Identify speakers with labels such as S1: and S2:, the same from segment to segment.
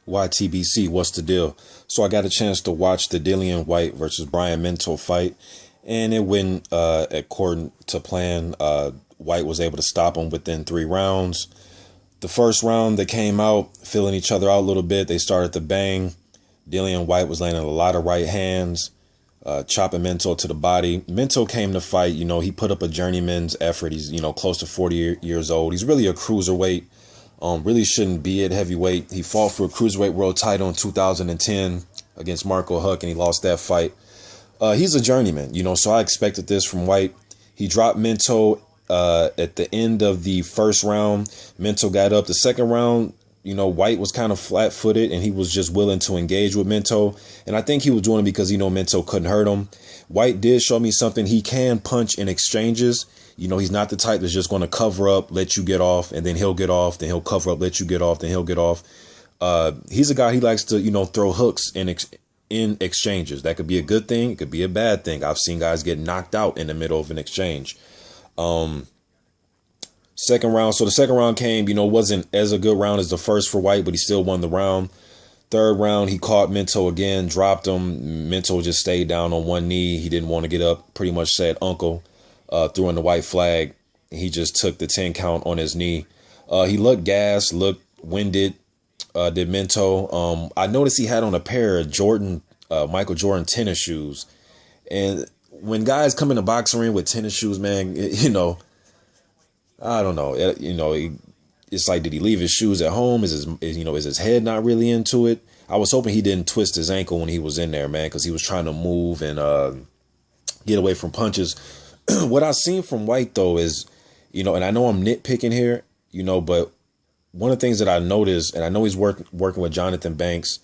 S1: YTBC, what's the deal? So I got a chance to watch the Dillian Whyte versus Brian Minto fight, and it went according to plan. Whyte was able to stop him within 3 rounds. The first round, they came out filling each other out a little bit. They started to bang. Dillian Whyte was landing a lot of right hands, chopping Minto to the body. Minto came to fight. He put up a journeyman's effort. He's, close to 40 years old. He's really a cruiserweight. Really shouldn't be at heavyweight. He fought for a cruiserweight world title in 2010 against Marco Huck, and he lost that fight. He's a journeyman, so I expected this from Whyte. He dropped Minto at the end of the first round. Minto got up. The second round, Whyte was kind of flat-footed, and he was just willing to engage with Minto. And I think he was doing it because, Minto couldn't hurt him. Whyte did show me something. He can punch in exchanges. He's not the type that's just going to cover up, let you get off, and then he'll get off, then he'll cover up, let you get off, then he'll get off. He's a guy, he likes to, throw hooks in exchanges. That could be a good thing. It could be a bad thing. I've seen guys get knocked out in the middle of an exchange. Second round. So the second round came, wasn't as a good round as the first for Whyte, but he still won the round. Third round, he caught Minto again, dropped him. Minto just stayed down on one knee. He didn't want to get up, pretty much said uncle. Threw in the white flag. He just took the 10 count on his knee. He looked gassed, looked winded, did Minto. I noticed he had on a pair of Michael Jordan tennis shoes. And when guys come in the boxing ring with tennis shoes, man, I don't know. It's like, did he leave his shoes at home? Is his head not really into it? I was hoping he didn't twist his ankle when he was in there, man, because he was trying to move and get away from punches. What I've seen from Whyte, though, is, and I know I'm nitpicking here, but one of the things that I noticed, and I know he's working with Jonathan Banks,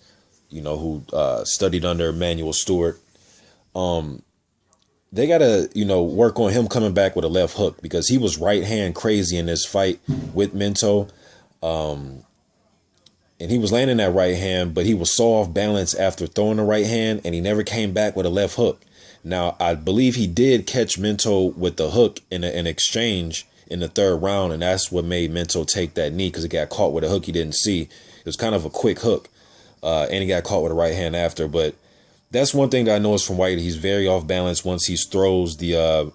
S1: who studied under Manuel Stewart. They got to, work on him coming back with a left hook, because he was right hand crazy in this fight with Minto. And he was landing that right hand, but he was so off balance after throwing the right hand, and he never came back with a left hook. Now, I believe he did catch Minto with the hook in an exchange in the third round, and that's what made Minto take that knee, because he got caught with a hook he didn't see. It was kind of a quick hook, and he got caught with a right hand after. But that's one thing that I noticed from Whyte. He's very off balance once he throws the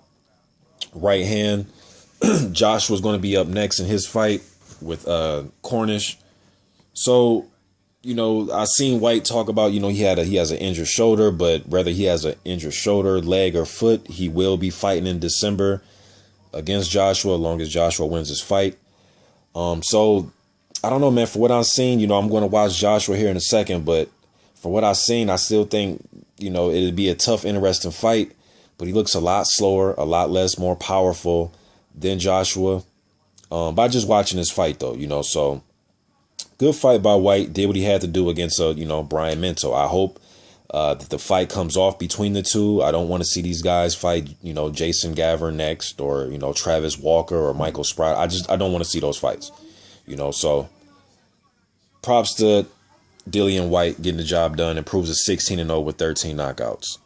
S1: right hand. Joshua's going to be up next in his fight with Cornish. So, I seen Whyte talk about, he has an injured shoulder, but whether he has an injured shoulder, leg, or foot, he will be fighting in December against Joshua, as long as Joshua wins his fight. So I don't know, man. For what I've seen, I'm going to watch Joshua here in a second, but for what I've seen, I still think, it'd be a tough, interesting fight, but he looks a lot slower, a lot more powerful than Joshua. By just watching this fight, though, so good fight by Whyte. Did what he had to do against, Brian Minto. I hope that the fight comes off between the two. I don't want to see these guys fight, Jason Gavin next, or, Travis Walker or Michael Sprout. I don't want to see those fights, so props to Dillian Whyte getting the job done, improves to 16-0 with 13 knockouts.